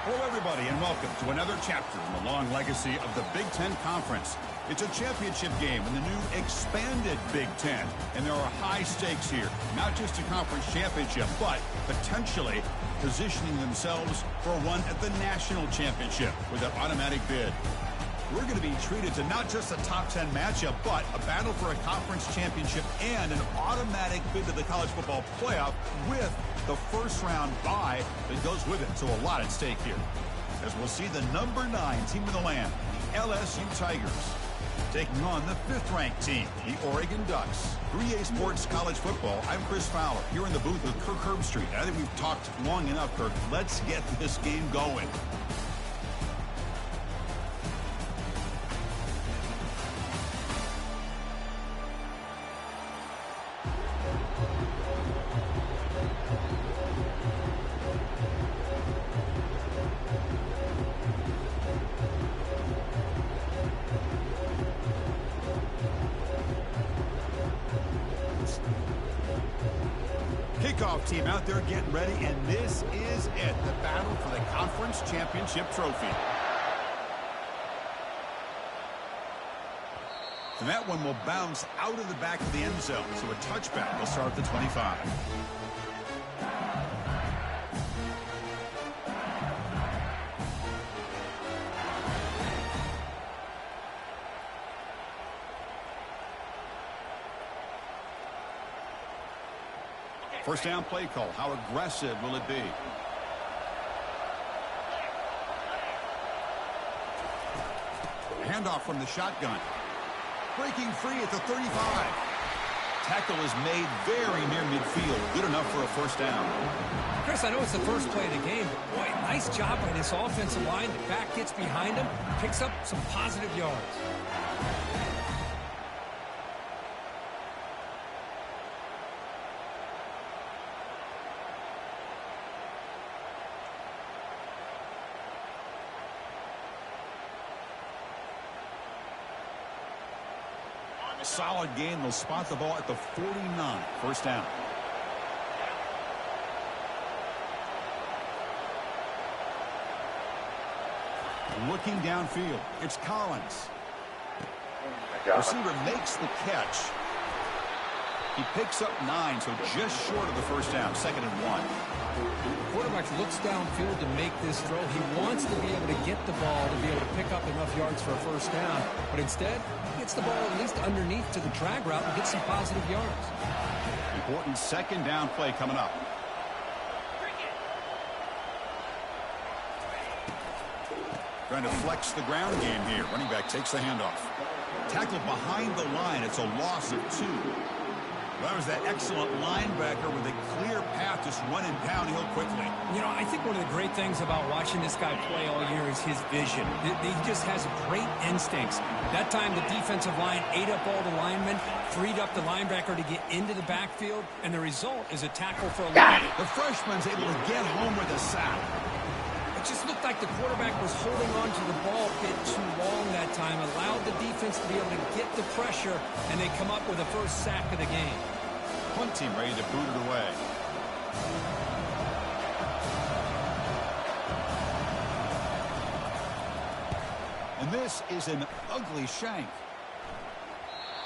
Hello, everybody, and welcome to another chapter in the long legacy of the Big Ten Conference. It's a championship game in the new expanded Big Ten, and there are high stakes here. Not just a conference championship, but potentially positioning themselves for a run at the national championship with an automatic bid. We're going to be treated to not just a top 10 matchup, but a battle for a conference championship and an automatic bid to the college football playoff with the first round bye that goes with it. So a lot at stake here. As we'll see the number 9 team in the land, the LSU Tigers, taking on the 5th ranked team, the Oregon Ducks. 3A Sports College Football. I'm Chris Fowler here in the booth with Kirk Herbstreit. I think we've talked long enough, Kirk. Let's get this game going. Kickoff team out there getting ready, and this is it, the battle for the conference championship trophy. And that one will bounce out of the back of the end zone, so a touchback will start at the 25. First down play call. How aggressive will it be? Handoff from the shotgun. Breaking free at the 35. Tackle is made very near midfield. Good enough for a first down. Chris, I know it's the first play of the game, but boy, nice job by this offensive line. The back gets behind him, picks up some positive yards. Solid gain. They'll spot the ball at the 49. First down. Looking downfield. It's Collins. Receiver makes the catch. He picks up 9, so just short of the first down. 2nd and 1. Quarterback looks downfield to make this throw. He wants to be able to get the ball to be able to pick up enough yards for a first down, but instead he gets the ball at least underneath to the drag route and gets some positive yards. Important 2nd down play coming up. Trying to flex the ground game here. Running back takes the handoff. Tackled behind the line. It's a loss of 2. That was that excellent linebacker with a clear path, just running downhill quickly. You know, I think one of the great things about watching this guy play all year is his vision. He just has great instincts. That time, the defensive line ate up all the linemen, freed up the linebacker to get into the backfield, and the result is a tackle for a loss. The freshman's able to get home with a sack. It just looked like the quarterback was holding on to the ball a bit too long that time, allowed the defense to be able to get the pressure, and they come up with the first sack of the game. Punt team ready to boot it away. And this is an ugly shank.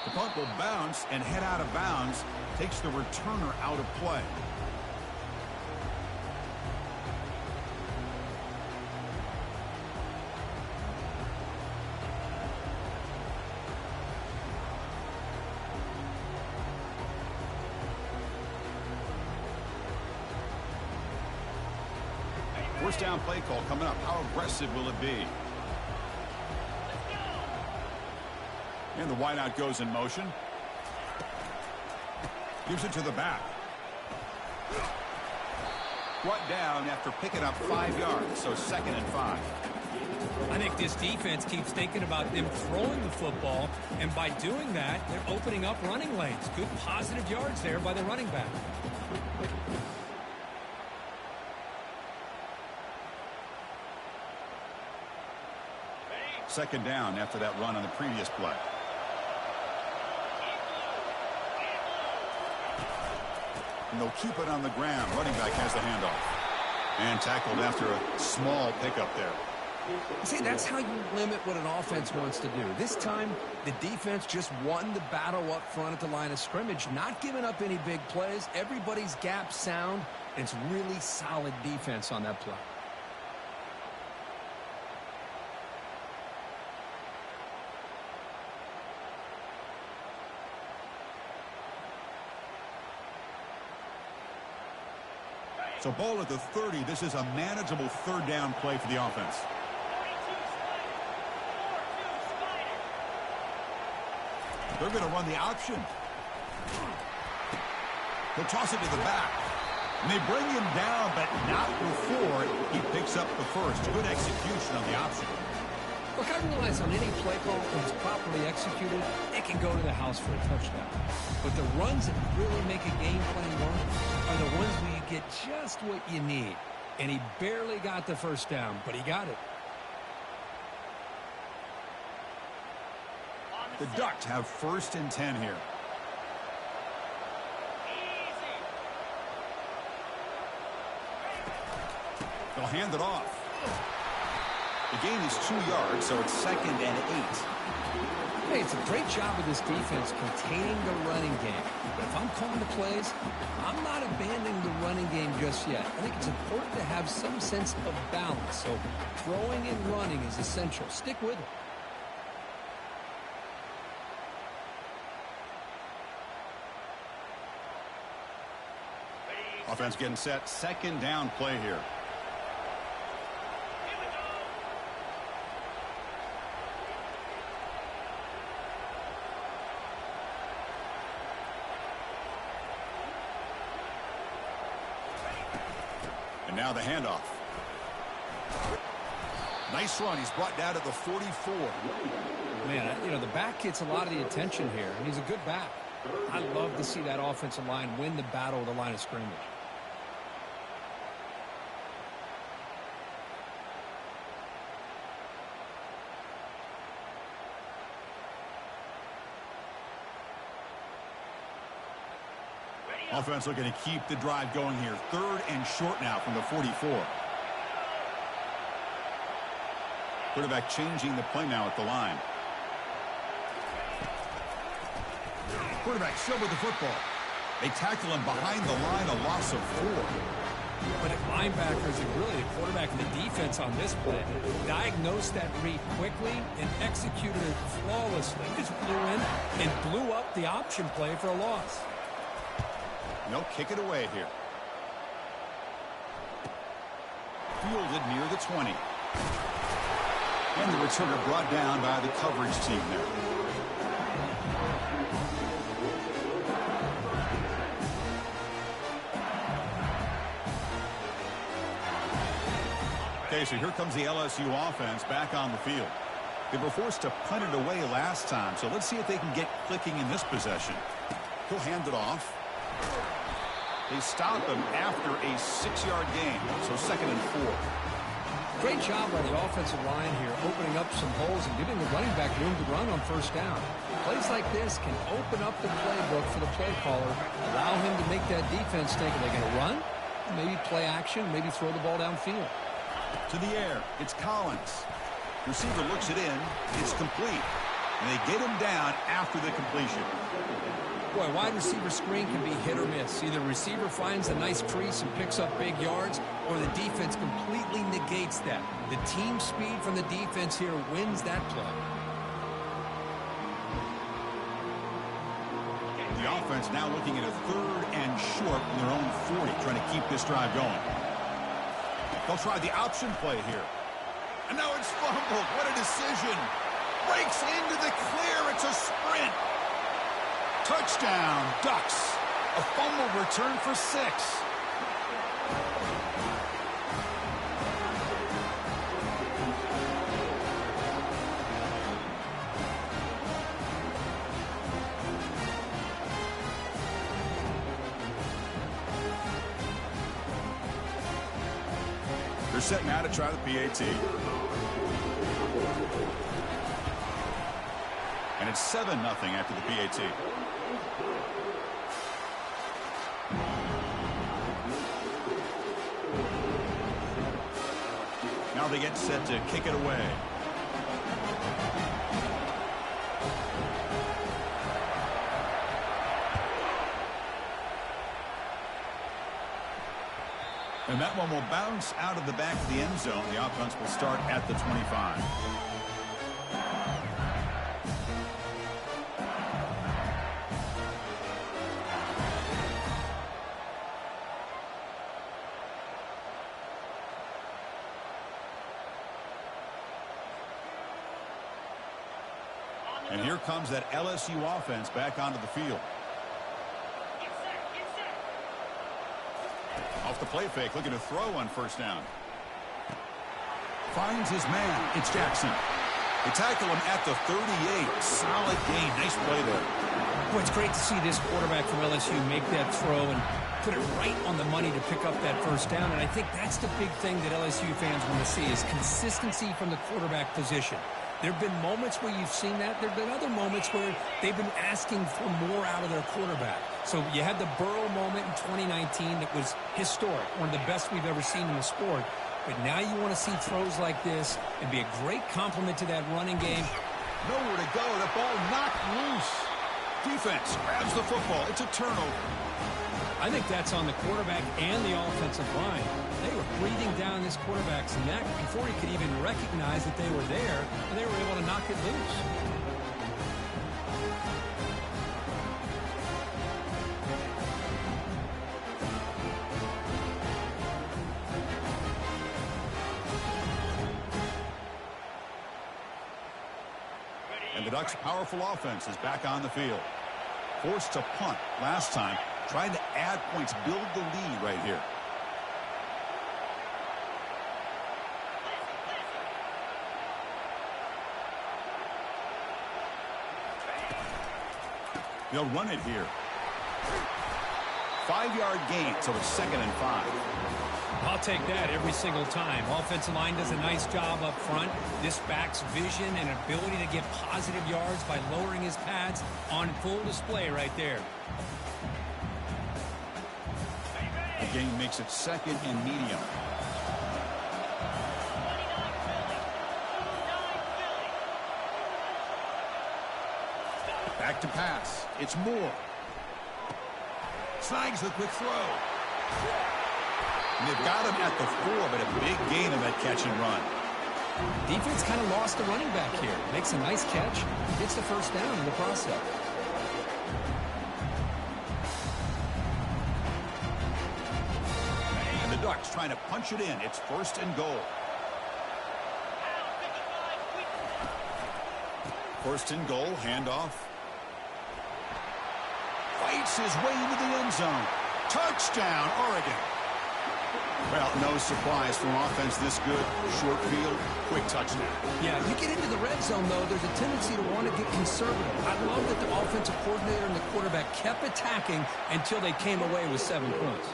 The punt will bounce and head out of bounds. Takes the returner out of play. First down play call coming up. How aggressive will it be? And the wideout goes in motion. Gives it to the back. Brought down after picking up 5 yards, so 2nd and 5. I think this defense keeps thinking about them throwing the football, and by doing that, they're opening up running lanes. Good positive yards there by the running back. 2nd down after that run on the previous play. And they'll keep it on the ground. Running back has the handoff. And tackled after a small pickup there. See, that's how you limit what an offense wants to do. This time, the defense just won the battle up front at the line of scrimmage, not giving up any big plays. Everybody's gap sound. It's really solid defense on that play. So ball at the 30. This is a manageable third down play for the offense. They're going to run the option. He'll toss it to the back. And they bring him down, but not before he picks up the first. Good execution on the option. Look, I realize on any play call, when it's properly executed, it can go to the house for a touchdown. But the runs that really make a game plan work are the ones where you get just what you need. And he barely got the first down, but he got it. The Ducks have 1st and 10 here. They'll hand it off. The gain is 2 yards, so it's 2nd and 8. Hey, it's a great job of this defense containing the running game. But if I'm calling the plays, I'm not abandoning the running game just yet. I think it's important to have some sense of balance. So throwing and running is essential. Stick with it. Offense getting set. 2nd down play here. And now the handoff. Nice run. He's brought down to the 44. Man, you know, the back gets a lot of the attention here, and he's a good back. I love to see that offensive line win the battle of the line of scrimmage. Offense looking to keep the drive going here. 3rd and short now from the 44. Quarterback changing the play now at the line. Quarterback still with the football. They tackle him behind the line, a loss of 4. But if linebackers and really the quarterback and the defense on this play diagnosed that read quickly and executed it flawlessly, just flew in and blew up the option play for a loss. They'll kick it away here. Fielded near the 20. And the returner brought down by the coverage team there. Okay, so here comes the LSU offense back on the field. They were forced to punt it away last time, so let's see if they can get clicking in this possession. He'll hand it off. They stop him after a 6-yard gain, so 2nd and 4. Great job by the offensive line here, opening up some holes and giving the running back room to run on 1st down. Plays like this can open up the playbook for the play caller, allow him to make that defense think, are they going to run? Maybe play action, maybe throw the ball downfield. To the air, it's Collins. Receiver looks it in, it's complete. And they get him down after the completion. Boy, wide receiver screen can be hit or miss. Either receiver finds a nice crease and picks up big yards, or the defense completely negates that. The team speed from the defense here wins that play. The offense now looking at a 3rd and short from their own 40, trying to keep this drive going. They'll try the option play here. And now it's fumbled. What a decision. Breaks into the clear. It's a sprint. Touchdown, Ducks. A fumble return for 6. They're set now to try the PAT. And it's 7-0 after the PAT. Now they get set to kick it away. And that one will bounce out of the back of the end zone. The offense will start at the 25. And here comes that LSU offense back onto the field. Off the play fake, looking to throw on first down. Finds his man. It's Jackson. They tackle him at the 38. Solid gain. Nice play there. Boy, it's great to see this quarterback from LSU make that throw and put it right on the money to pick up that first down. And I think that's the big thing that LSU fans want to see is consistency from the quarterback position. There have been moments where you've seen that. There have been other moments where they've been asking for more out of their quarterback. So you had the Burrow moment in 2019 that was historic, one of the best we've ever seen in the sport. But now you want to see throws like this and be a great complement to that running game. Nowhere to go. The ball knocked loose. Defense grabs the football. It's a turnover. I think that's on the quarterback and the offensive line. They were breathing down this quarterback's neck before he could even recognize that they were there, and they were able to knock it loose. And the Ducks' powerful offense is back on the field. Forced to punt last time, trying to add points, build the lead right here. They'll run it here. 5-yard gain, so it's 2nd and 5. I'll take that every single time. Offensive line does a nice job up front. This back's vision and ability to get positive yards by lowering his pads on full display right there. The gain makes it 2nd and medium. Back to pass. It's Moore. Snags the quick throw. And they've got him at the 4, but a big gain of that catch and run. Defense kind of lost the running back here. Makes a nice catch. Gets the first down in the process. And the Ducks trying to punch it in. It's 1st and goal. 1st and goal. Handoff. Fights his way into the end zone. Touchdown, Oregon. Well, no surprise from offense this good. Short field, quick touchdown. Yeah, you get into the red zone, though, there's a tendency to want to get conservative. I love that the offensive coordinator and the quarterback kept attacking until they came away with 7 points.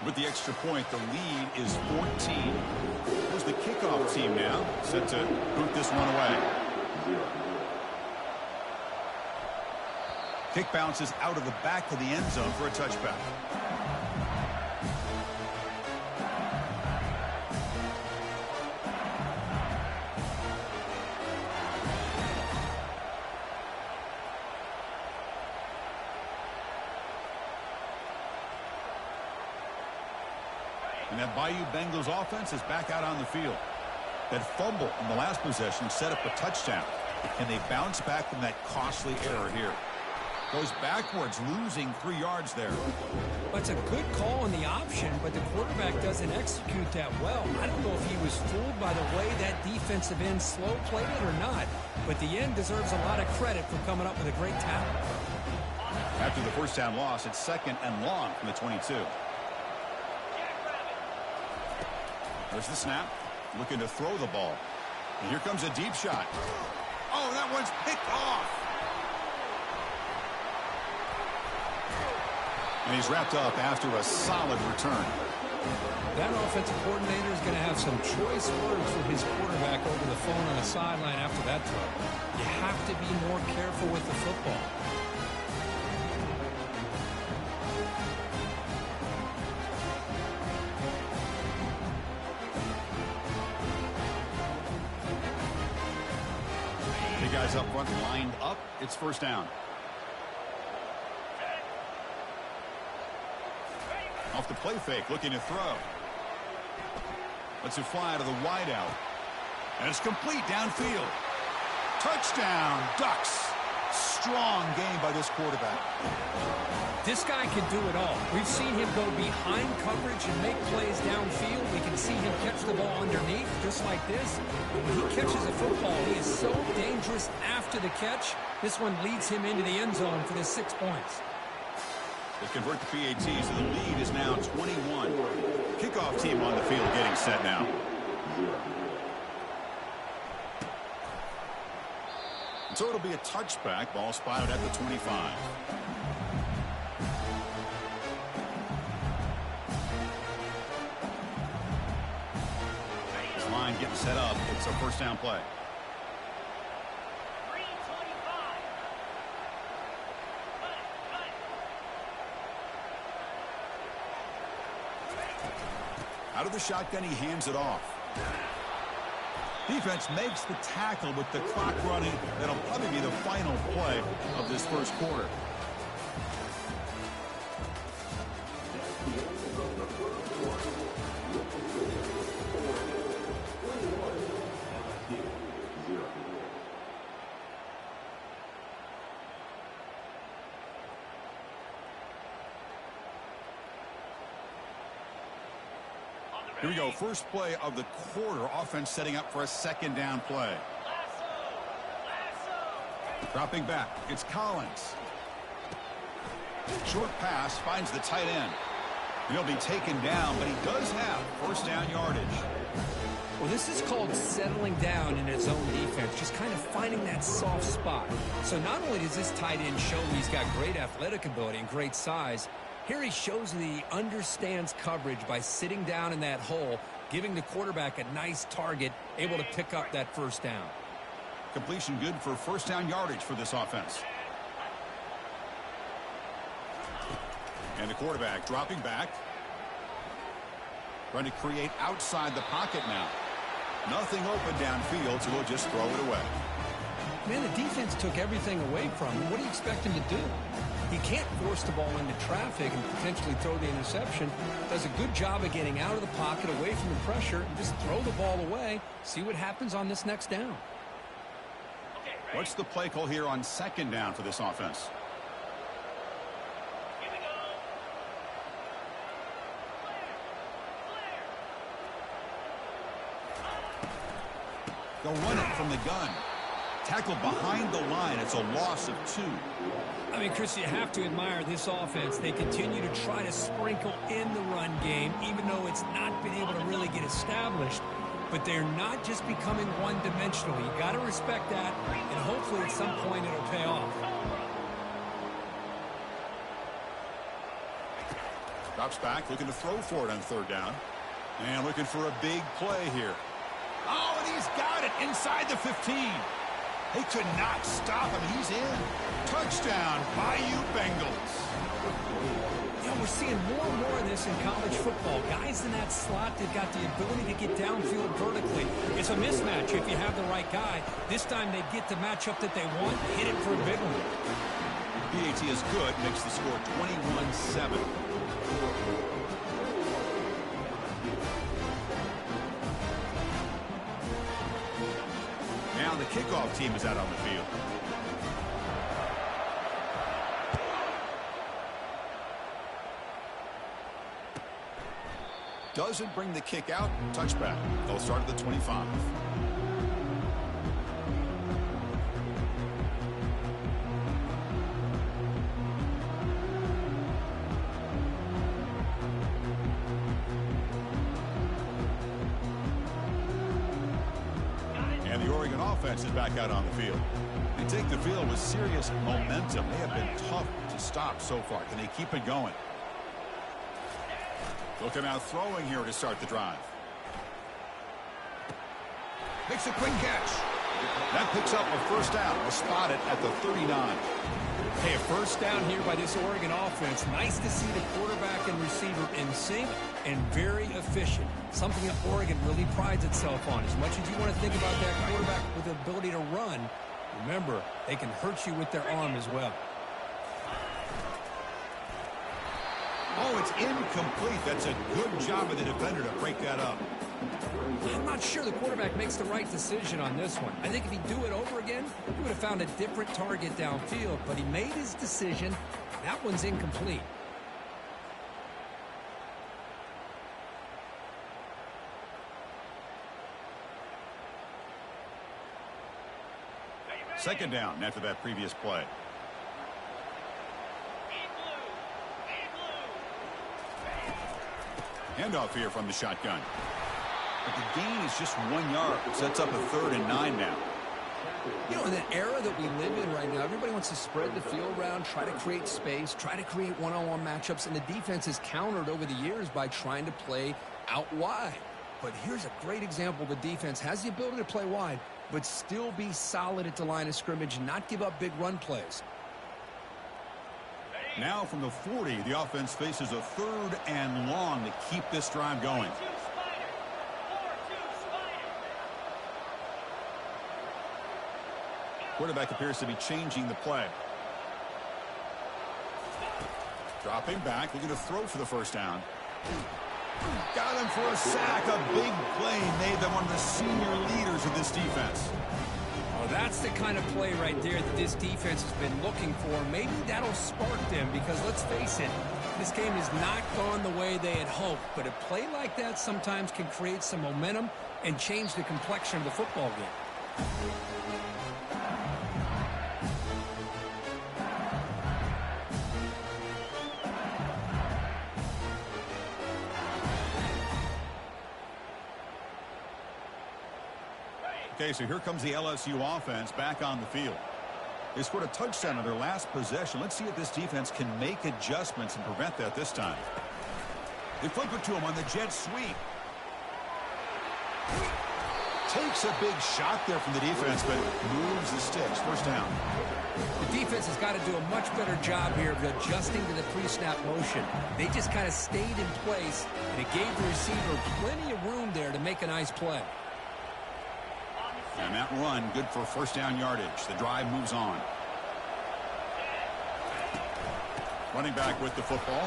With the extra point, the lead is 14. Here's the kickoff team now, set to boot this one away. Kick bounces out of the back of the end zone for a touchback. And that Bayou Bengals offense is back out on the field. That fumble in the last possession set up a touchdown. And they bounce back from that costly error here. Goes backwards, losing 3 yards there. Well, it's a good call on the option, but the quarterback doesn't execute that well. I don't know if he was fooled by the way that defensive end slow played it or not, but the end deserves a lot of credit for coming up with a great tackle. After the first down loss, it's 2nd and long from the 22. There's the snap. Looking to throw the ball. And here comes a deep shot. Oh, that one's picked off. And he's wrapped up after a solid return. That offensive coordinator is going to have some choice words for his quarterback over the phone on the sideline after that throw. You have to be more careful with the football. Three guys up front lined up. It's first down. Off the play fake, looking to throw. Lets it fly to the wideout. And it's complete downfield. Touchdown, Ducks. Strong game by this quarterback. This guy can do it all. We've seen him go behind coverage and make plays downfield. We can see him catch the ball underneath, just like this. When he catches a football, he is so dangerous after the catch. This one leads him into the end zone for the 6 points. They convert the PATs, so the lead is now 21. Kickoff team on the field getting set now. So it'll be a touchback. Ball spotted at the 25. This line getting set up. It's a first down play. Out of the shotgun, he hands it off. Defense makes the tackle with the clock running. That'll probably be the final play of this first quarter. Here we go. First play of the quarter. Offense setting up for a second down play. Dropping back. It's Collins. Short pass finds the tight end. He'll be taken down, but he does have first down yardage. Well, this is called settling down in his own defense, just kind of finding that soft spot. So not only does this tight end show he's got great athletic ability and great size, here he shows that he understands coverage by sitting down in that hole, giving the quarterback a nice target, able to pick up that first down. Completion good for first down yardage for this offense. And the quarterback dropping back. Trying to create outside the pocket now. Nothing open downfield, so we'll just throw it away. Man, the defense took everything away from him. What do you expect him to do? He can't force the ball into traffic and potentially throw the interception. Does a good job of getting out of the pocket, away from the pressure, and just throw the ball away. See what happens on this next down. What's the play call here on second down for this offense? They'll run it from the gun. Tackled behind the line. It's a loss of 2. I mean, Chris, you have to admire this offense. They continue to try to sprinkle in the run game, even though it's not been able to really get established. But they're not just becoming one-dimensional. You got to respect that, and hopefully at some point it'll pay off. Drops back, looking to throw for it on third down. And looking for a big play here. Oh, and he's got it inside the 15. They could not stop him. He's in. Touchdown, Bayou Bengals. You know, we're seeing more and more of this in college football. Guys in that slot, they've got the ability to get downfield vertically. It's a mismatch if you have the right guy. This time they get the matchup that they want, hit it for a big one. PAT is good, makes the score 21-7. Now the kickoff team is out on the field. Doesn't bring the kick out. Touchback. They'll start at the 25. And the Oregon offense is back out on the field. They take the field with serious momentum. They have been tough to stop so far. Can they keep it going? Looking out throwing here to start the drive. Makes a quick catch. That picks up a first down. We'll spot it at the 39. Hey, a first down here by this Oregon offense. Nice to see the quarterback and receiver in sync and very efficient. Something that Oregon really prides itself on. As much as you want to think about that quarterback with the ability to run, Remember, they can hurt you with their arm as well. Oh, it's incomplete. That's a good job of the defender to break that up. I'm not sure the quarterback makes the right decision on this one. I think if he'd do it over again, he would have found a different target downfield, but he made his decision. That one's incomplete. Second down after that previous play. Handoff here from the shotgun. But the gain is just 1 yard. Sets up a 3rd and 9 now. You know, in the era that we live in right now, everybody wants to spread the field around, try to create space, try to create one-on-one matchups, and the defense has countered over the years by trying to play out wide. But here's a great example. The defense has the ability to play wide, but still be solid at the line of scrimmage and not give up big run plays. Now from the 40, the offense faces a 3rd and long to keep this drive going. Quarterback appears to be changing the play. Dropping back, looking to throw for the first down. Got him for a sack. A big play made them one of the senior leaders of this defense. Oh, that's the kind of play right there that this defense has been looking for. Maybe that'll spark them because, let's face it, this game has not gone the way they had hoped. But a play like that sometimes can create some momentum and change the complexion of the football game. Okay, so here comes the LSU offense back on the field. They scored a touchdown on their last possession. Let's see if this defense can make adjustments and prevent that this time. They flip it to him on the jet sweep. Takes a big shot there from the defense, but moves the sticks. First down. The defense has got to do a much better job here of adjusting to the pre-snap motion. They just kind of stayed in place, and it gave the receiver plenty of room there to make a nice play. And that run, good for first down yardage. The drive moves on. Running back with the football.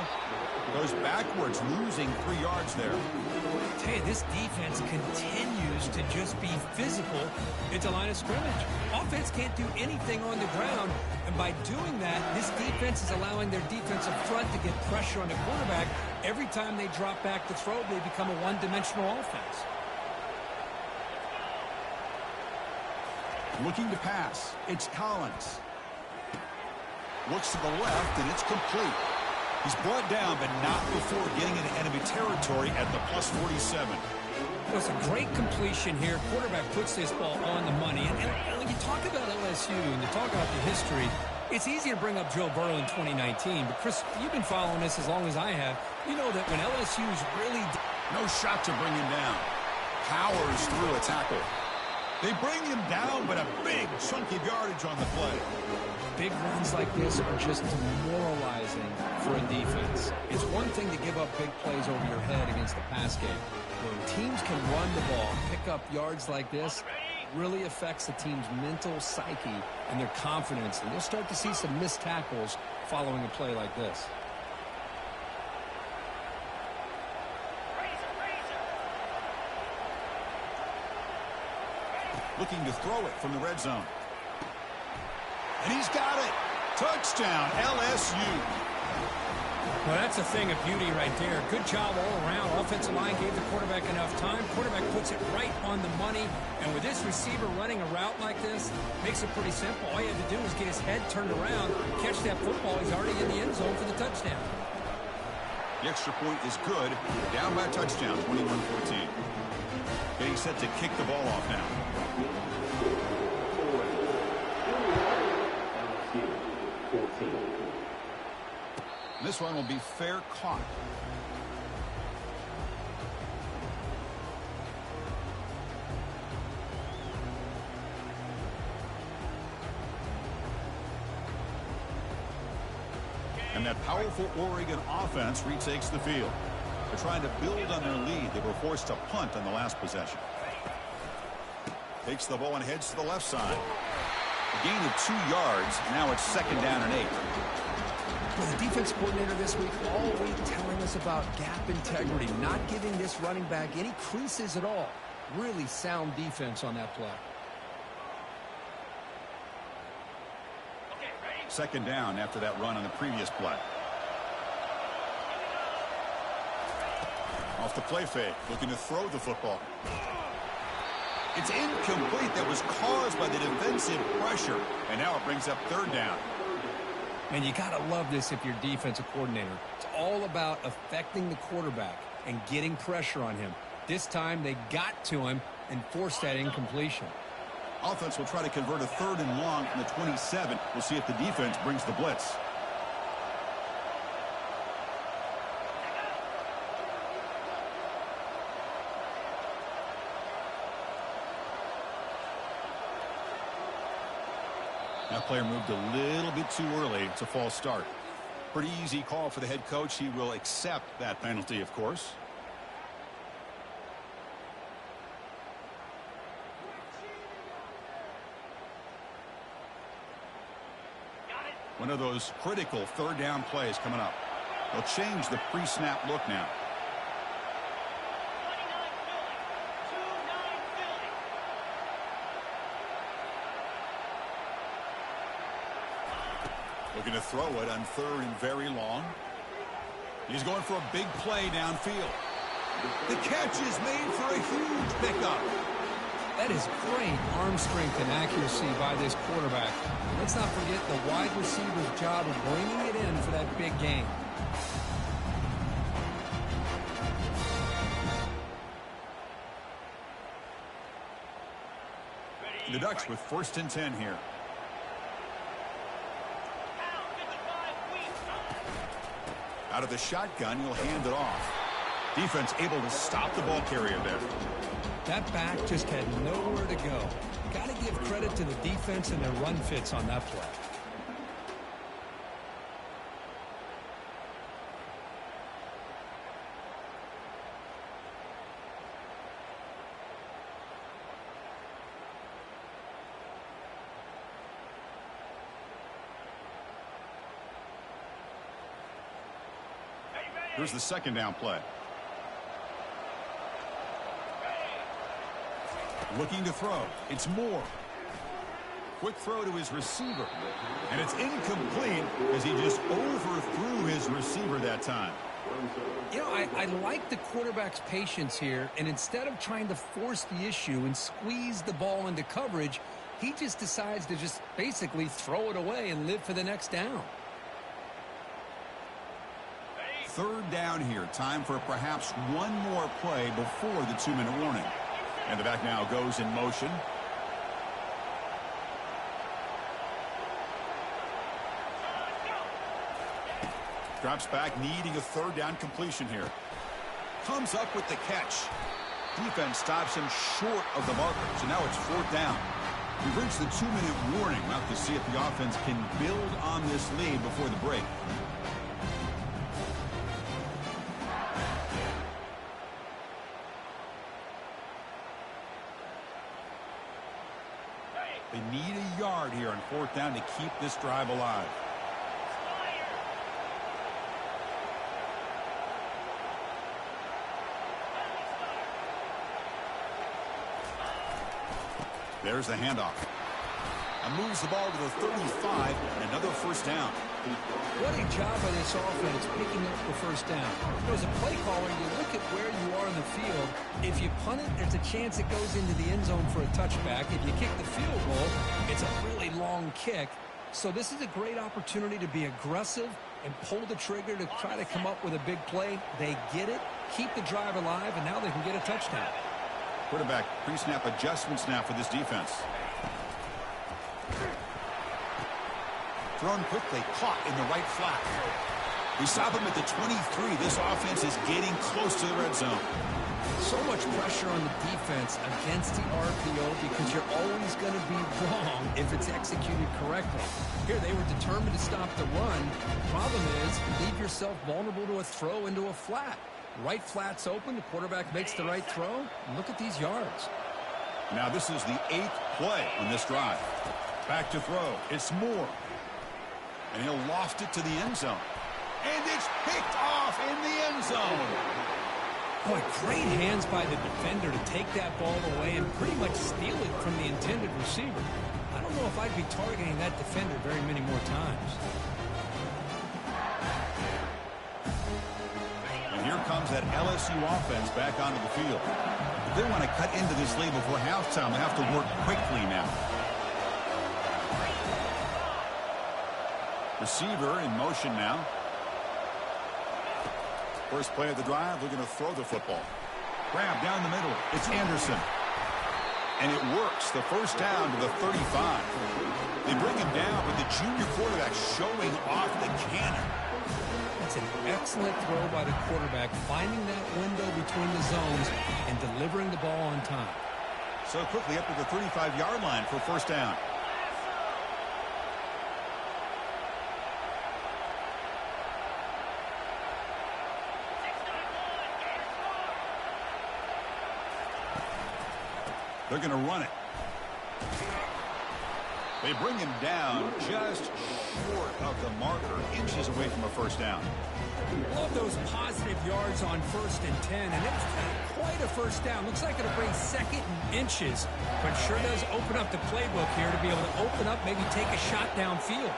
Goes backwards, losing 3 yards there. I tell you, this defense continues to just be physical at the line of scrimmage. Offense can't do anything on the ground, and by doing that, this defense is allowing their defensive front to get pressure on the quarterback. Every time they drop back to throw, they become a one-dimensional offense. Looking to pass. It's Collins. Looks to the left, and it's complete. He's brought down, but not before getting into enemy territory at the plus 47. Well, it's a great completion here. Quarterback puts this ball on the money. And when you talk about LSU and you talk about the history, it's easy to bring up Joe Burrow in 2019. But, Chris, you've been following this as long as I have. You know that when LSU's really... No shot to bring him down. Powers through a tackle. They bring him down, but a big chunk of yardage on the play. Big runs like this are just demoralizing for a defense. It's one thing to give up big plays over your head against the pass game. When teams can run the ball, pick up yards like this, it really affects the team's mental psyche and their confidence. And you'll start to see some missed tackles following a play like this. Looking to throw it from the red zone. And he's got it. Touchdown, LSU. Well, that's a thing of beauty right there. Good job all around. Offensive line gave the quarterback enough time. Quarterback puts it right on the money. And with this receiver running a route like this, makes it pretty simple. All you have to do is get his head turned around, catch that football. He's already in the end zone for the touchdown. The extra point is good. Down by a touchdown, 21-14. Getting set to kick the ball off now. This one will be fair caught. And that powerful Oregon offense retakes the field. They're trying to build on their lead. They were forced to punt on the last possession. Takes the ball and heads to the left side. A gain of 2 yards. Now it's 2nd down and 8. Well, the defense coordinator this week all week telling us about gap integrity, not giving this running back any creases at all. Really sound defense on that play. 2nd down after that run on the previous play. Off the play fake, looking to throw the football. It's incomplete. That was caused by the defensive pressure. And now it brings up 3rd down. And you got to love this if you're defensive coordinator. It's all about affecting the quarterback and getting pressure on him. This time they got to him and forced that incompletion. Offense will try to convert a 3rd and long from the 27. We'll see if the defense brings the blitz. That player moved a little bit too early. It's a false start. Pretty easy call for the head coach. He will accept that penalty, of course. One of those critical 3rd down plays coming up. They'll change the pre-snap look now. Looking to throw it on 3rd and very long. He's going for a big play downfield. The catch is made for a huge pickup. That is great arm strength and accuracy by this quarterback. Let's not forget the wide receiver's job of bringing it in for that big gain. The Ducks with 1st and 10 here. Out of the shotgun, he'll hand it off. Defense able to stop the ball carrier there. That back just had nowhere to go. Got to give credit to the defense and their run fits on that play. Here's the 2nd down play. Looking to throw. It's Moore. Quick throw to his receiver. And it's incomplete as he just overthrew his receiver that time. You know, I like the quarterback's patience here. And instead of trying to force the issue and squeeze the ball into coverage, he just decides to just basically throw it away and live for the next down. 3rd down here. Time for perhaps one more play before the 2-minute warning. And the back now goes in motion. Drops back, needing a 3rd down completion here. Comes up with the catch. Defense stops him short of the marker. So now it's 4th down. We've reached the 2-minute warning. We'll have to see if the offense can build on this lead before the break. They need a yard here on 4th down to keep this drive alive. There's the handoff. And moves the ball to the 35, and another 1st down. What a job by this offense picking up the 1st down. As a play caller, you look at where you are in the field. If you punt it, there's a chance it goes into the end zone for a touchback. If you kick the field goal, it's a really long kick. So this is a great opportunity to be aggressive and pull the trigger to try to come up with a big play. They get it, keep the drive alive, and now they can get a touchdown. Quarterback pre-snap adjustments now for this defense. Thrown quickly, caught in the right flat. We stop him at the 23. This offense is getting close to the red zone. So much pressure on the defense against the RPO because you're always going to be wrong if it's executed correctly. Here they were determined to stop the run. Problem is, you leave yourself vulnerable to a throw into a flat. Right flat's open. The quarterback makes the right throw. Look at these yards. Now this is the 8th play on this drive. Back to throw. It's Moore. And he'll loft it to the end zone. And it's picked off in the end zone. Boy, great hands by the defender to take that ball away and pretty much steal it from the intended receiver. I don't know if I'd be targeting that defender very many more times. And here comes that LSU offense back onto the field. If they want to cut into this lead before halftime, they have to work quickly now. Receiver in motion now. First play of the drive, they're going to throw the football. Grab down the middle. It's Anderson. And it works. The first down to the 35. They bring him down, but the junior quarterback showing off the cannon. That's an excellent throw by the quarterback, finding that window between the zones and delivering the ball on time. So quickly up to the 35-yard line for first down. They're going to run it. They bring him down just short of the marker, inches away from a first down. Love those positive yards on 1st and 10, and it's quite a first down. Looks like it'll bring second and inches, but sure does open up the playbook here to be able to open up, maybe take a shot downfield.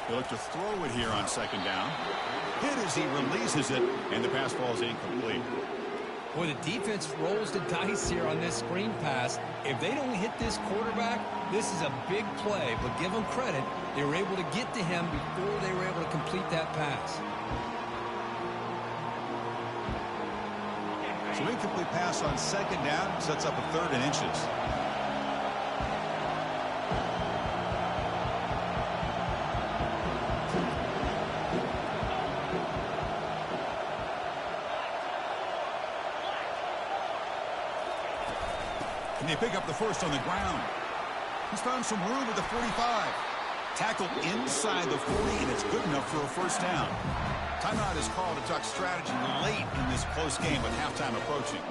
They look to throw it here on second down. Hit as he releases it, and the pass falls incomplete. Boy, the defense rolls the dice here on this screen pass. If they don't hit this quarterback, this is a big play, but give them credit. They were able to get to him before they were able to complete that pass. So incomplete pass on second down sets up a third and inches. And they pick up the first on the ground. He's found some room at the 45. Tackled inside the 40, and it's good enough for a first down. Timeout is called to talk strategy late in this close game with halftime approaching.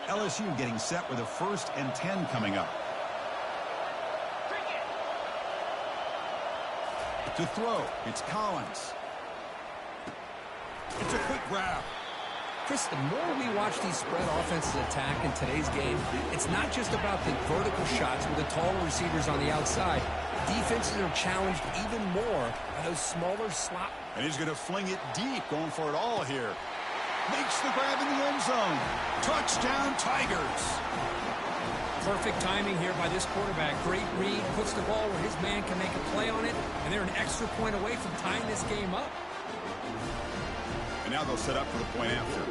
LSU getting set with a 1st and 10 coming up. To throw, it's Collins. It's a quick grab. Chris, the more we watch these spread offenses attack in today's game, it's not just about the vertical shots with the taller receivers on the outside. Defenses are challenged even more by those smaller slot. And he's going to fling it deep, going for it all here. Makes the grab in the end zone. Touchdown, Tigers. Perfect timing here by this quarterback. Great read, puts the ball where his man can make a play on it, and they're an extra point away from tying this game up. And now they'll set up for the point after.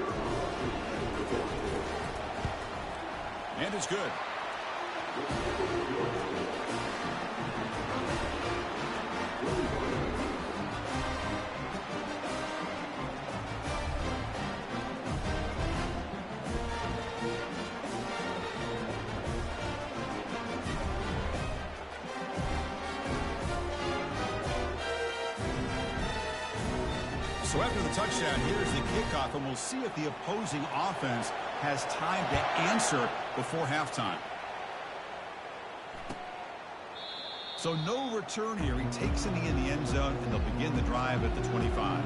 And it's good. So after the touchdown, here's the kickoff, and we'll see if the opposing offense has time to answer before halftime. So no return here. He takes it in the end zone, and they'll begin the drive at the 25.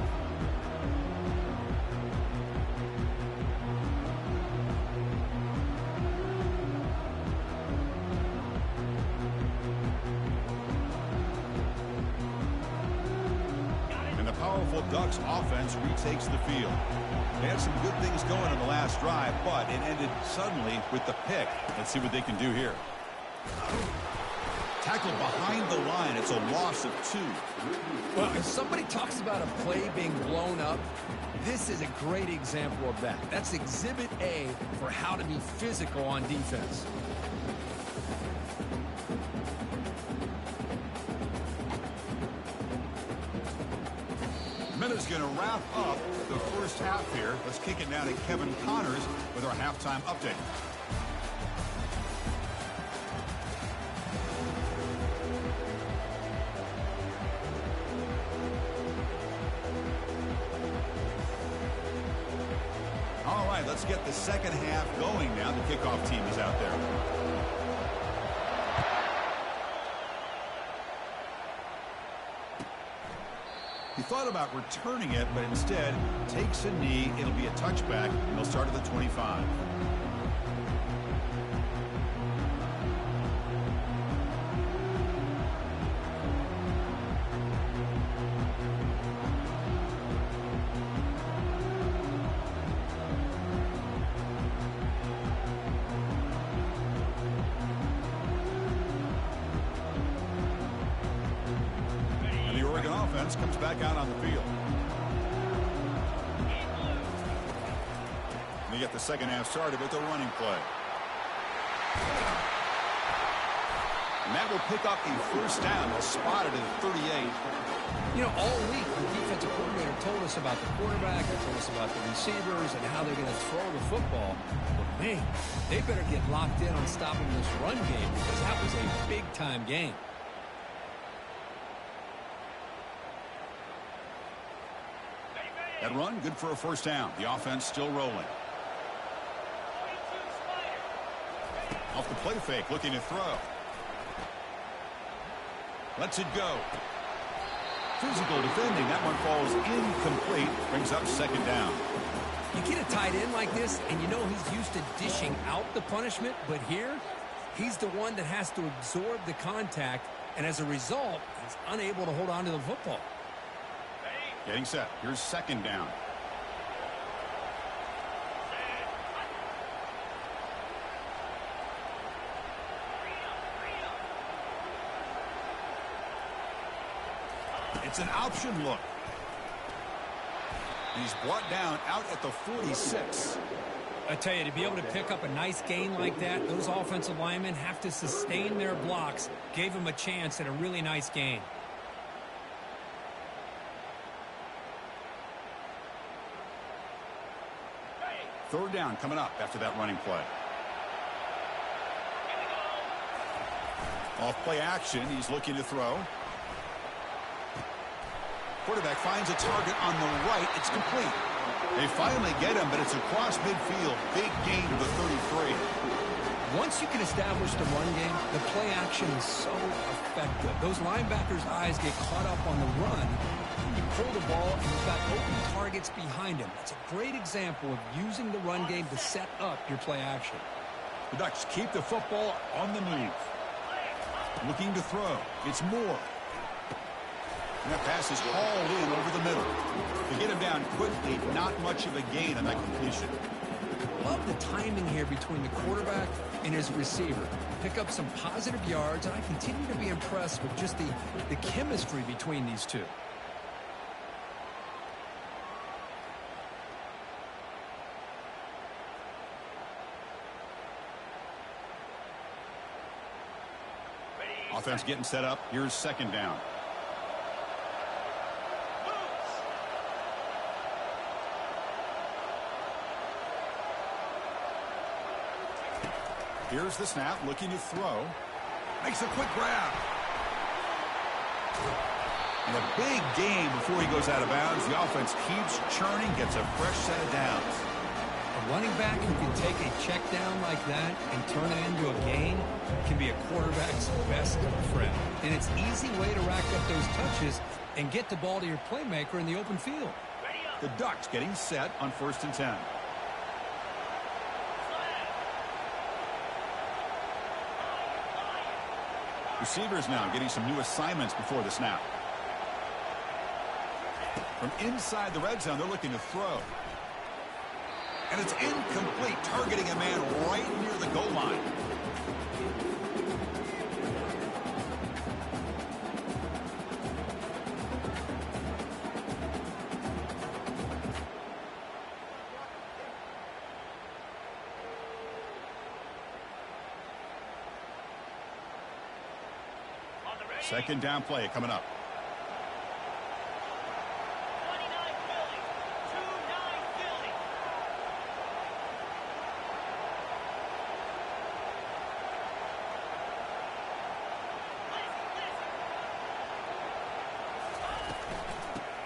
Ducks offense retakes the field. They had some good things going in the last drive, but it ended suddenly with the pick. Let's see what they can do here. Tackled behind the line. It's a loss of 2. Well, if somebody talks about a play being blown up, this is a great example of that. That's Exhibit A for how to be physical on defense. Minutes going to wrap up the first half here. Let's kick it now to Kevin Connors with our halftime update. All right, let's let's get the second half going now. The kickoff team is out there. He thought about returning it, but instead takes a knee. It'll be a touchback, and they'll start at the 25. Comes back out on the field. And they get the second half started with a running play. And that will pick up a first down. They'll spot it at 38. You know, all week the defensive coordinator told us about the quarterback, they told us about the receivers and how they're going to throw the football. But man, they better get locked in on stopping this run game because that was a big-time game. That run, good for a first down. The offense still rolling. Off the play fake, looking to throw. Lets it go. Physical defending. That one falls incomplete. Brings up second down. You get a tight end like this, and you know he's used to dishing out the punishment, but here, he's the one that has to absorb the contact, and as a result, he's unable to hold on to the football. Getting set. Here's second down. It's an option look. He's brought down out at the 46. I tell you, to be able to pick up a nice gain like that, those offensive linemen have to sustain their blocks. Gave him a chance at a really nice gain. Third down coming up after that running play. Off play action. He's looking to throw. Quarterback finds a target on the right. It's complete. They finally get him, but it's across midfield. Big gain to the 33. Once you can establish the run game, the play action is so effective. Those linebackers' eyes get caught up on the run. You pull the ball, and you've got open targets behind him. It's a great example of using the run game to set up your play action. The Ducks keep the football on the move. Looking to throw. It's Moore. And that pass is hauled in over the middle. To get him down quickly, not much of a gain on that completion. Love the timing here between the quarterback and his receiver. Pick up some positive yards, and I continue to be impressed with just the chemistry between these two. Offense getting set up. Here's second down. Here's the snap, looking to throw. Makes a quick grab. And a big gain before he goes out of bounds. The offense keeps churning, gets a fresh set of downs. A running back who can take a check down like that and turn it into a gain can be a quarterback's best friend. And it's an easy way to rack up those touches and get the ball to your playmaker in the open field. The Ducks getting set on 1st and 10. Receivers now getting some new assignments before the snap. From inside the red zone, they're looking to throw. And it's incomplete, targeting a man right near the goal line. Second down play coming up.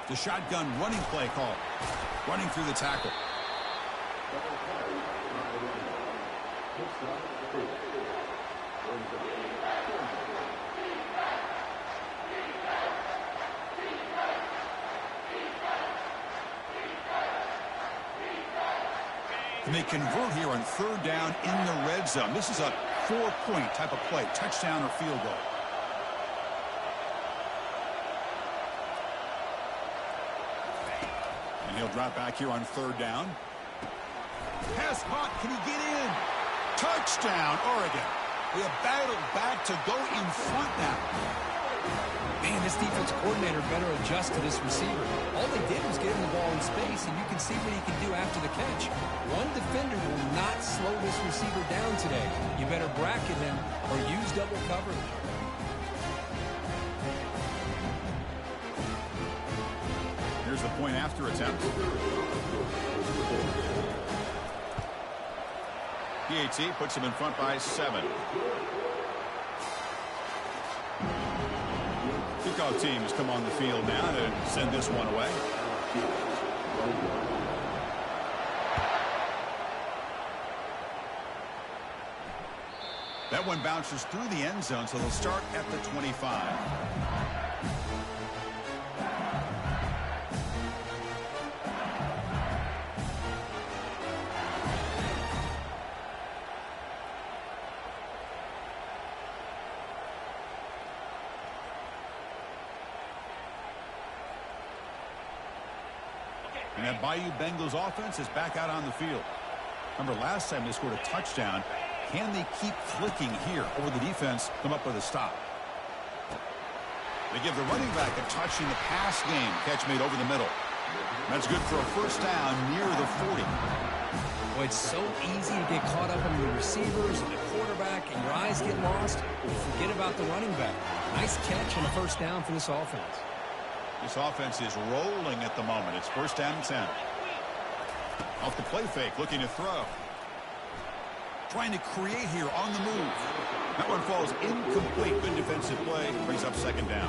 The shotgun running play call. Running through the tackle. And they convert here on third down in the red zone. This is a 4-point type of play, touchdown or field goal. And he'll drop back here on third down. Pass caught. Can he get in? Touchdown, Oregon. We have battled back to go in front now. Man, this defensive coordinator better adjust to this receiver. All they did was get him the ball in space, and you can see what he can do after the catch. One defender will not slow this receiver down today. You better bracket him or use double coverage. Here's the point after attempt. PAT puts him in front by 7. Kickoff teams come on the field now to send this one away. That one bounces through the end zone, so they'll start at the 25. And that Bayou Bengals offense is back out on the field. Remember, last time they scored a touchdown. Can they keep clicking here, or will the defense come up with a stop? They give the running back a touch in the pass game. Catch made over the middle. That's good for a first down near the 40. Boy, it's so easy to get caught up in the receivers and the quarterback, and your eyes get lost. You forget about the running back. Nice catch and a first down for this offense. This offense is rolling at the moment. It's first down and 10. Off the play fake, looking to throw. Trying to create here on the move. That one falls incomplete. Good defensive play. Brings up second down.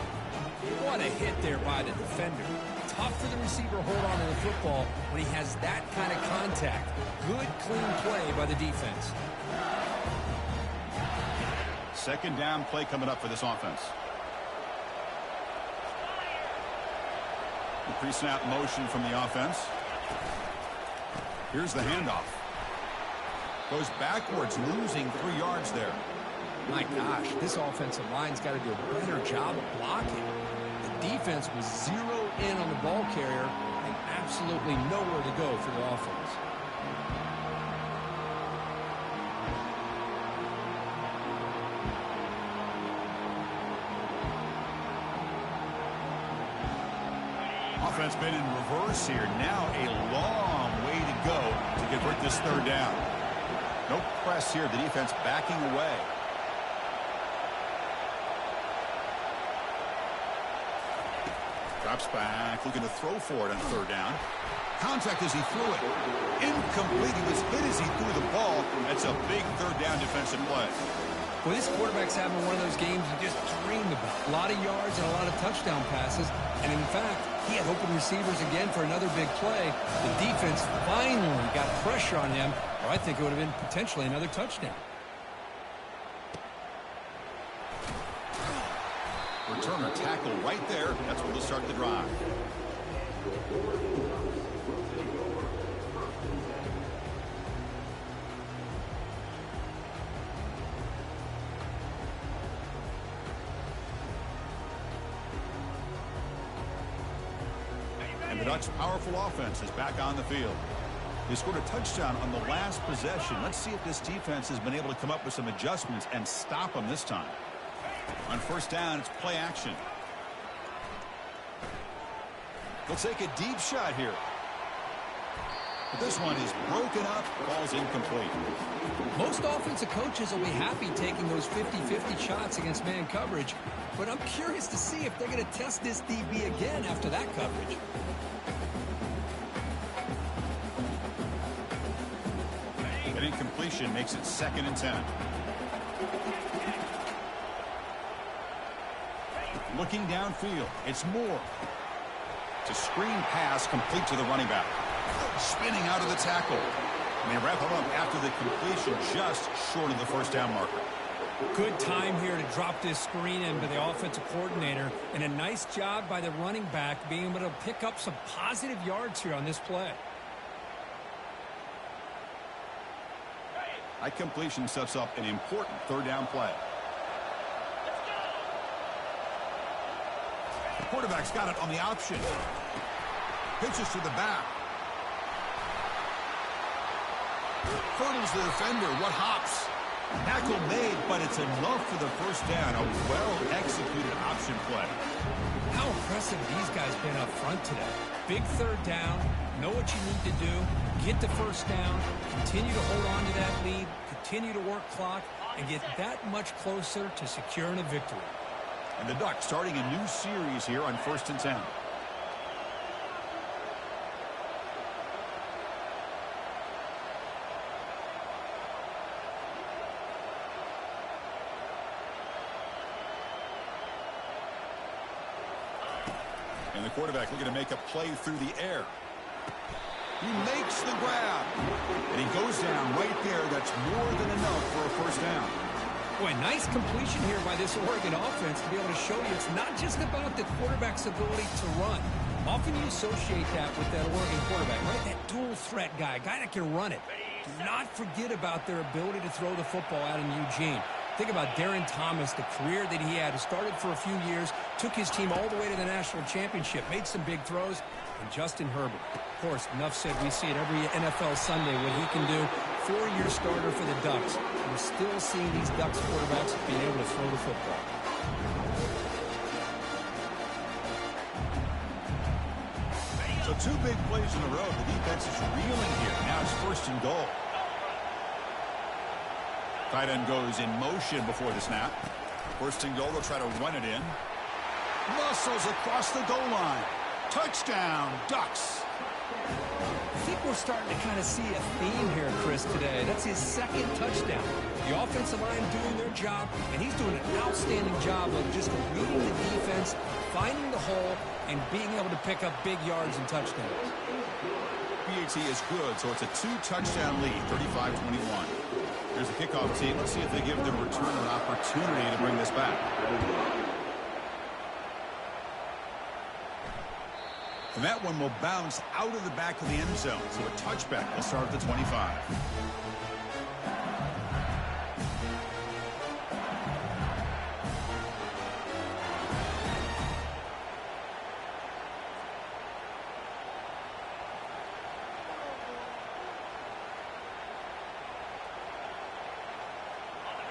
What a hit there by the defender. Tough for the receiver to hold on to the football when he has that kind of contact. Good, clean play by the defense. Second down play coming up for this offense. The pre-snap motion from the offense. Here's the handoff. Goes backwards, losing 3 yards there. My gosh, this offensive line's got to do a better job of blocking. The defense was zeroed in on the ball carrier and absolutely nowhere to go for the offense. Offense been in reverse here. Now a long way to go to convert this third down. No press here. The defense backing away. Drops back, looking to throw for it on third down. Contact as he threw it. Incomplete. He was hit as he threw the ball. That's a big third down defensive play. Well, this quarterback's having one of those games you just dreamed about. A lot of yards and a lot of touchdown passes. And in fact, he had open receivers again for another big play. The defense finally got pressure on him, or I think it would have been potentially another touchdown. Returner tackle right there. That's where they'll start the drive. And the Ducks' powerful offense is back on the field. They scored a touchdown on the last possession. Let's see if this defense has been able to come up with some adjustments and stop them this time. On first down, it's play action. They'll take a deep shot here. But this one is broken up, falls incomplete. Most offensive coaches will be happy taking those 50-50 shots against man coverage, but I'm curious to see if they're going to test this DB again after that coverage. An incompletion makes it 2nd and 10. Looking downfield, it's Moore. It's a screen pass complete to the running back. Spinning out of the tackle. And they wrap him up after the completion, just short of the first down marker. Good time here to drop this screen into the offensive coordinator, and a nice job by the running back being able to pick up some positive yards here on this play. That completion sets up an important third down play. The quarterback's got it on the option. Pitches to the back. Hurdles the defender. What hops? Tackle made, but it's enough for the first down. A well-executed option play. How impressive these guys been up front today. Big third down. Know what you need to do. Get the first down. Continue to hold on to that lead. Continue to work clock. And get that much closer to securing a victory. And the Ducks starting a new series here on 1st and 10. And the quarterback looking to make a play through the air. He makes the grab. And he goes down right there. That's more than enough for a first down. Boy, nice completion here by this Oregon offense to be able to show you it's not just about the quarterback's ability to run. Often you associate that with that Oregon quarterback, right? That dual threat guy that can run it. Do not forget about their ability to throw the football out in Eugene. Think about Darren Thomas, the career that he had. He started for a few years, took his team all the way to the national championship, made some big throws. And Justin Herbert, of course, enough said, we see it every NFL Sunday what he can do. 4-year starter for the Ducks. We're still seeing these Ducks quarterbacks being able to throw the football. So 2 big plays in a row. The defense is reeling here. Now it's 1st and goal. Tight end goes in motion before the snap. 1st and goal, they'll try to run it in. Muscles across the goal line. Touchdown, Ducks. I think we're starting to kind of see a theme here, Chris, today. That's his 2nd touchdown. The offensive line doing their job, and he's doing an outstanding job of just reading the defense, finding the hole, and being able to pick up big yards and touchdowns. PAT is good, so it's a 2-touchdown lead, 35-21. Here's the kickoff team. Let's see if they give the returner an opportunity to bring this back. And that one will bounce out of the back of the end zone. So a touchback will start at the 25.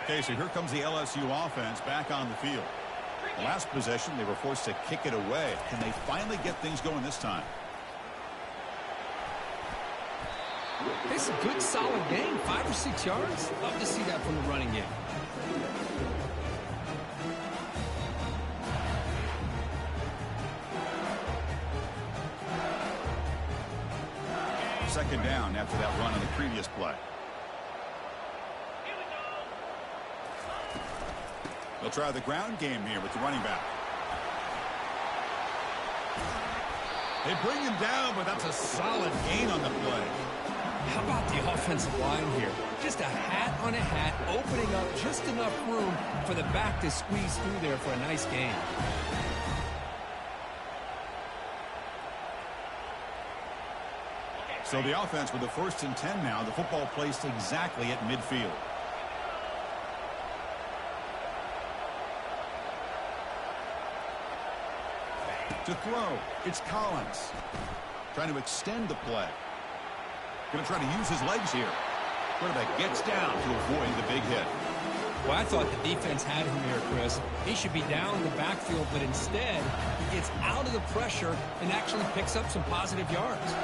Okay, so here comes the LSU offense back on the field. The last possession, they were forced to kick it away. Can they finally get things going this time? It's a good, solid game. 5 or 6 yards. Love to see that from the running game. Second down after that run on the previous play. They'll try the ground game here with the running back. They bring him down, but that's a solid gain on the play. How about the offensive line here? Just a hat on a hat, opening up just enough room for the back to squeeze through there for a nice gain. So the offense with the 1st and 10 now. The football placed exactly at midfield. To throw, it's Collins. Trying to extend the play. Going to try to use his legs here. Quarterback gets down to avoid the big hit. Well, I thought the defense had him here, Chris. He should be down in the backfield, but instead, he gets out of the pressure and actually picks up some positive yards.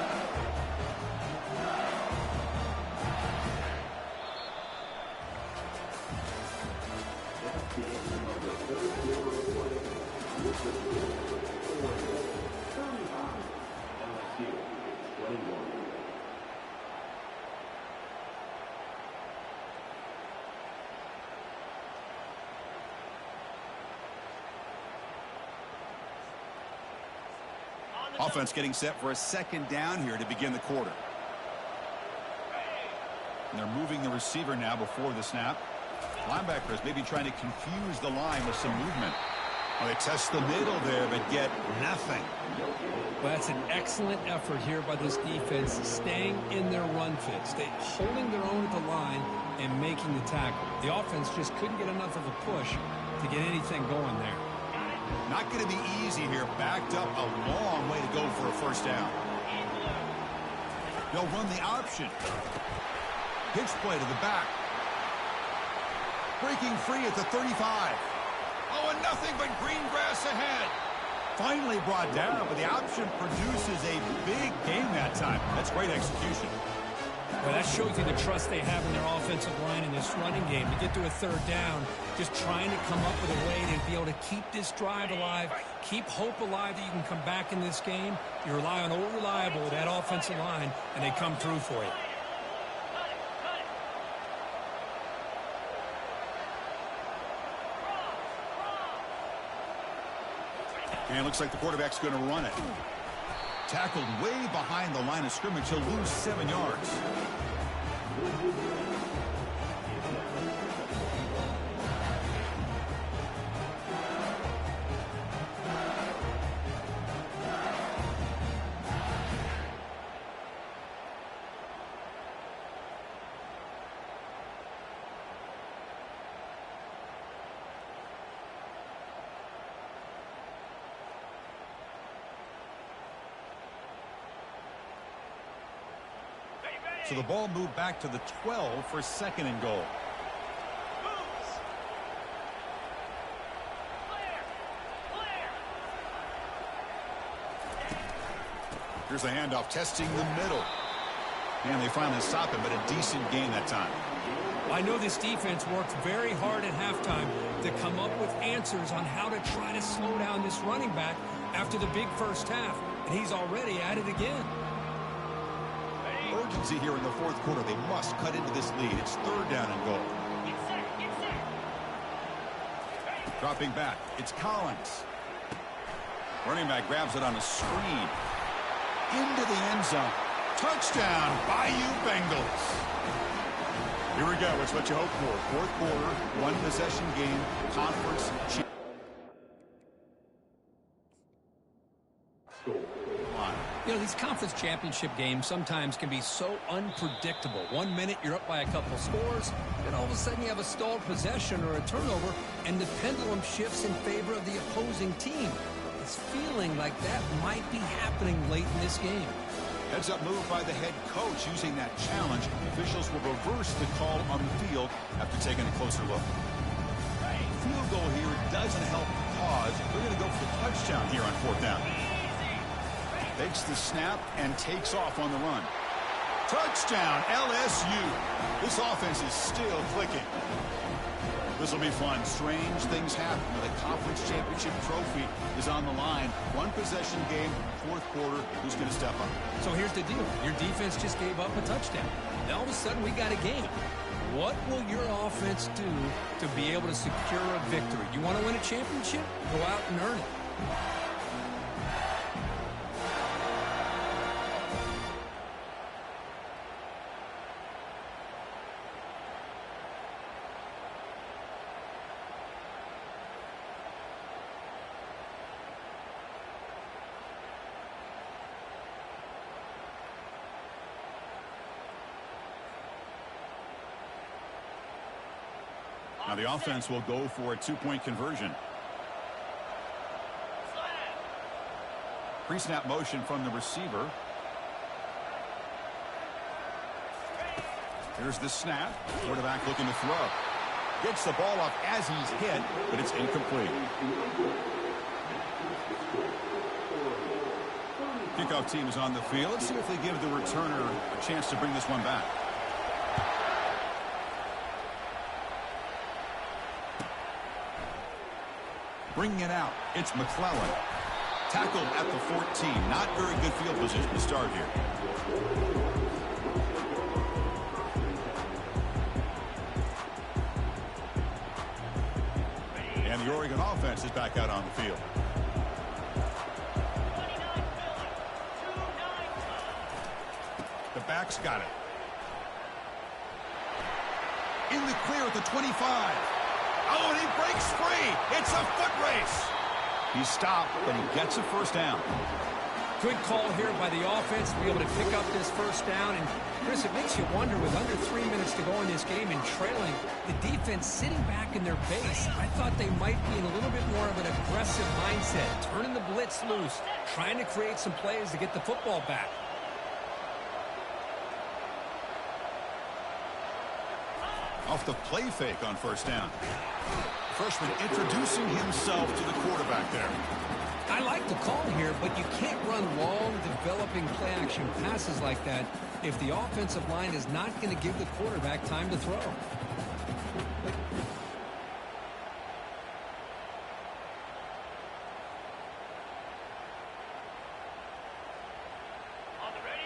Offense getting set for a second down here to begin the quarter. And they're moving the receiver now before the snap. Linebackers maybe trying to confuse the line with some movement. Well, they test the middle there, but get nothing. Well, that's an excellent effort here by this defense, staying in their run fit, holding their own at the line and making the tackle. The offense just couldn't get enough of a push to get anything going there. Not going to be easy here. Backed up a long way to go for a first down. They'll run the option. Pitch play to the back. Breaking free at the 35. Oh, and nothing but green grass ahead. Finally brought down, but the option produces a big game that time. That's great execution. Well, that shows you the trust they have in their offensive line in this running game. To get to a third down, just trying to come up with a way to be able to keep this drive alive, keep hope alive that you can come back in this game. You rely on old reliable with that offensive line, and they come through for you. And it looks like the quarterback's going to run it. Tackled way behind the line of scrimmage. He'll lose 7 yards. So the ball moved back to the 12 for 2nd and goal. Here's the handoff, testing the middle. And they finally stop him, but a decent gain that time. I know this defense worked very hard at halftime to come up with answers on how to try to slow down this running back after the big first half. And he's already at it again. Urgency here in the 4th quarter. They must cut into this lead. It's 3rd down and goal. Dropping back. It's Collins. Running back grabs it on a screen. Into the end zone. Touchdown, Bayou Bengals. Here we go. It's what you hope for. 4th quarter, 1-possession game, conference championship. You know, these conference championship games sometimes can be so unpredictable. 1 minute you're up by a couple of scores, then all of a sudden you have a stalled possession or a turnover, and the pendulum shifts in favor of the opposing team. It's feeling like that might be happening late in this game. Heads up move by the head coach using that challenge. Officials will reverse the call on the field after taking a closer look. Field goal here doesn't help the cause. They're going to go for the touchdown here on 4th down. Takes the snap and takes off on the run. Touchdown, LSU. This offense is still clicking. This will be fun. Strange things happen when the conference championship trophy is on the line. 1-possession game, 4th quarter. Who's going to step up? So here's the deal. Your defense just gave up a touchdown. Now all of a sudden we got a game. What will your offense do to be able to secure a victory? You want to win a championship? Go out and earn it. Now the offense will go for a 2-point conversion. Pre-snap motion from the receiver. Here's the snap. Quarterback looking to throw. Gets the ball off as he's hit, but it's incomplete. Kickoff team is on the field. Let's see if they give the returner a chance to bring this one back. Bringing it out, it's McClellan. Tackled at the 14. Not very good field position to start here. And the Oregon offense is back out on the field. The back's got it. In the clear at the 25. Oh, and he breaks free. It's a foot race. He's stopped, but he gets a first down. Good call here by the offense to be able to pick up this first down. And, Chris, it makes you wonder, with under 3 minutes to go in this game and trailing, the defense sitting back in their base. I thought they might be in a little bit more of an aggressive mindset, turning the blitz loose, trying to create some plays to get the football back. Off the play fake on first down. Freshman introducing himself to the quarterback there. I like the call here, but you can't run long, developing play-action passes like that if the offensive line is not going to give the quarterback time to throw.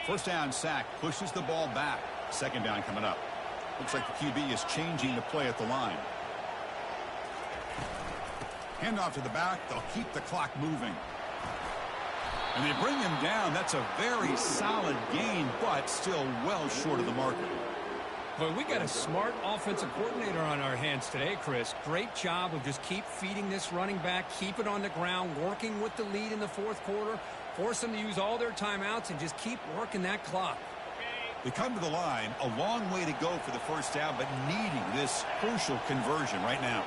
First down sack pushes the ball back. Second down coming up. Looks like the QB is changing the play at the line. Handoff to the back. They'll keep the clock moving. And they bring him down. That's a very solid gain, but still well short of the marker. Boy, we got a smart offensive coordinator on our hands today, Chris. Great job of just keep feeding this running back, keep it on the ground, working with the lead in the fourth quarter, force them to use all their timeouts, and just keep working that clock. They come to the line, a long way to go for the first down, but needing this crucial conversion right now.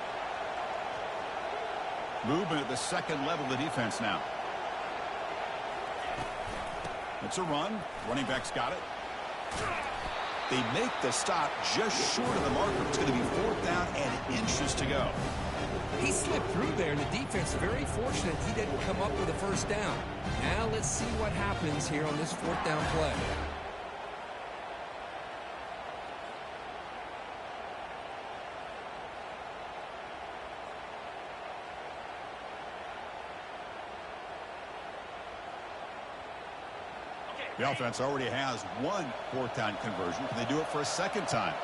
Movement at the second level of the defense now. It's a run. Running back's got it. They make the stop just short of the marker. It's going to be fourth down and inches to go. He slipped through there, and the defense very fortunate he didn't come up with a first down. Now let's see what happens here on this fourth down play. The offense already has one fourth down conversion. Can they do it for a second time?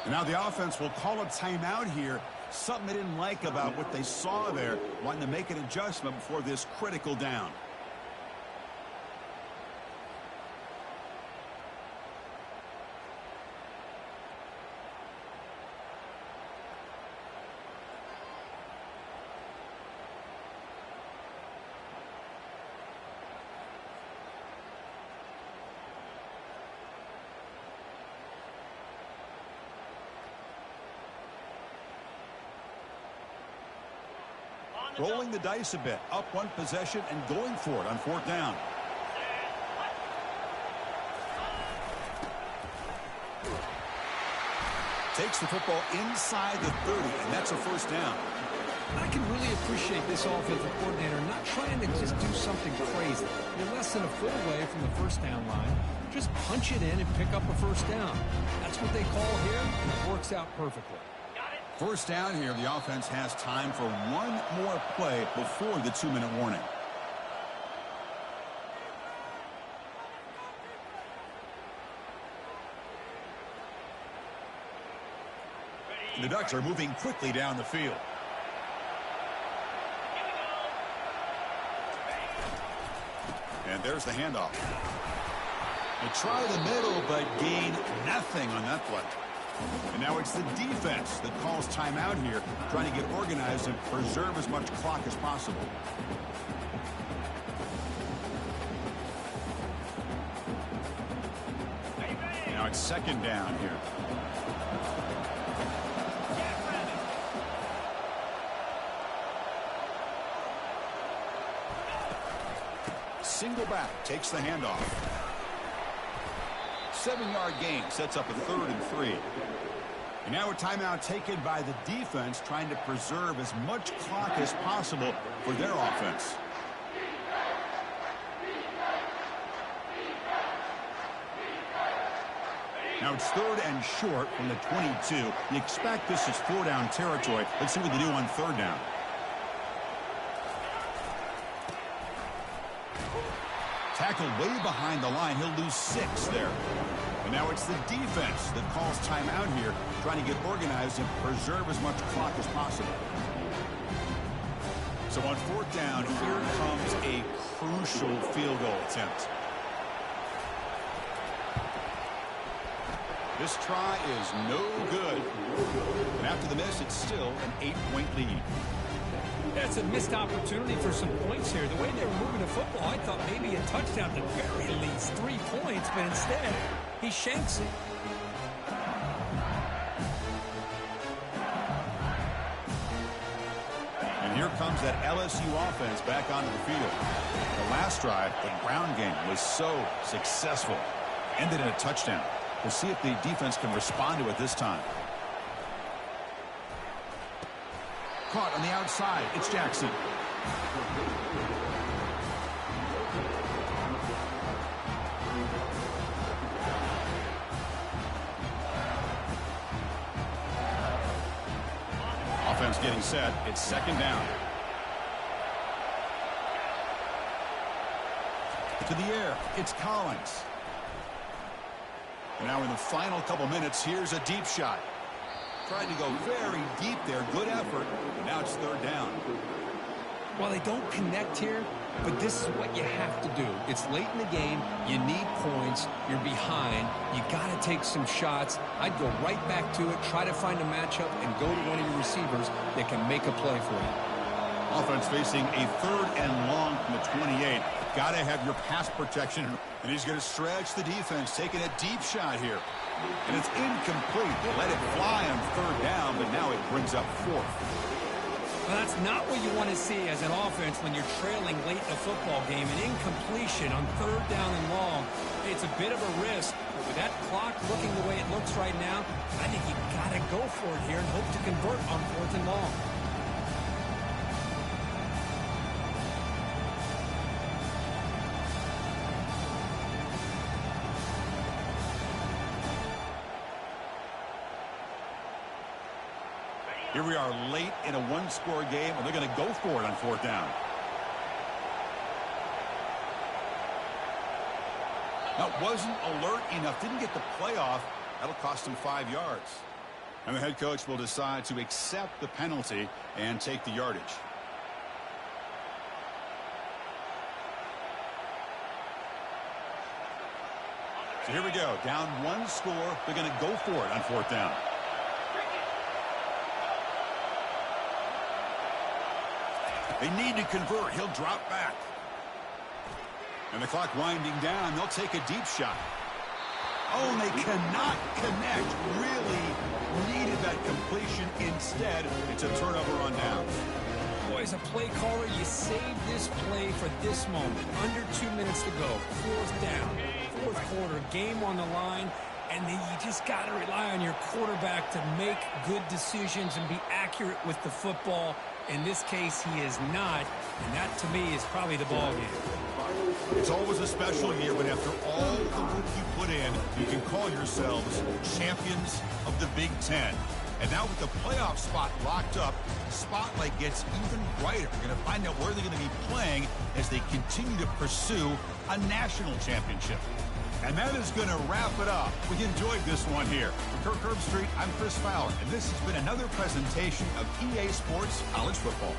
And now the offense will call a timeout here. Something they didn't like about what they saw there. Wanting to make an adjustment before this critical down. Rolling the dice a bit, up one possession and going for it on fourth down. Takes the football inside the 30, and that's a first down. I can really appreciate this offensive coordinator not trying to just do something crazy. You're less than a foot away from the first down line. Just punch it in and pick up a first down. That's what they call here, and it works out perfectly. First down here, the offense has time for one more play before the 2-minute warning. The Ducks are moving quickly down the field. And there's the handoff. They try the middle, but gain nothing on that play. And now it's the defense that calls timeout here, trying to get organized and preserve as much clock as possible. Now it's second down here. Single back, takes the handoff. 7-yard gain sets up a 3rd and 3. And now a timeout taken by the defense, trying to preserve as much clock as possible for their offense. Now it's 3rd and short from the 22. You expect this is 4-down territory. Let's see what they do on 3rd down. Tackled way behind the line. He'll lose 6 there. And now it's the defense that calls timeout here, trying to get organized and preserve as much clock as possible. So So on fourth down, here comes a crucial field goal attempt. This try is no good. And after the miss, it's still an 8-point lead. That's a missed opportunity for some points here. The way they were moving the football, I thought maybe a touchdown at the very least, 3 points, but instead, he shanks it. And here comes that LSU offense back onto the field. The last drive, the ground game was so successful. Ended in a touchdown. We'll see if the defense can respond to it this time. Caught on the outside. It's Jackson. Offense getting set. It's second down. To the air. It's Collins. And now in the final couple minutes, here's a deep shot. Tried to go very deep there. Good effort. And now it's third down. Well, they don't connect here, but this is what you have to do. It's late in the game. You need points. You're behind. You got to take some shots. I'd go right back to it, try to find a matchup, and go to one of your receivers that can make a play for you. Offense facing a third and long from the 28. Got to have your pass protection. And he's going to stretch the defense, taking a deep shot here. And it's incomplete. They let it fly on third down, but now it brings up fourth. Well, that's not what you want to see as an offense when you're trailing late in a football game. An incompletion on third down and long. It's a bit of a risk. But with that clock looking the way it looks right now, I think you got to go for it here and hope to convert on fourth and long. Here we are late in a one-score game, and they're going to go for it on fourth down. Now, wasn't alert enough, didn't get the play off. That'll cost him 5 yards. And the head coach will decide to accept the penalty and take the yardage. So here we go. Down one score. They're going to go for it on fourth down. They need to convert. He'll drop back. And the clock winding down. They'll take a deep shot. Oh, and they cannot connect. Really needed that completion. Instead, it's a turnover on downs. Boy, as a play caller, you save this play for this moment. Under 2 minutes to go. Fourth down. Fourth quarter. Game on the line. And then you just got to rely on your quarterback to make good decisions and be accurate with the football. In this case, he is not. And that, to me, is probably the ball game. It's always a special year when after all the work you put in, you can call yourselves champions of the Big Ten. And now with the playoff spot locked up, the spotlight gets even brighter. We're going to find out where they're going to be playing as they continue to pursue a national championship. And that is going to wrap it up. We enjoyed this one here. For Kirk Herbstreit, I'm Chris Fowler, and this has been another presentation of EA Sports College Football.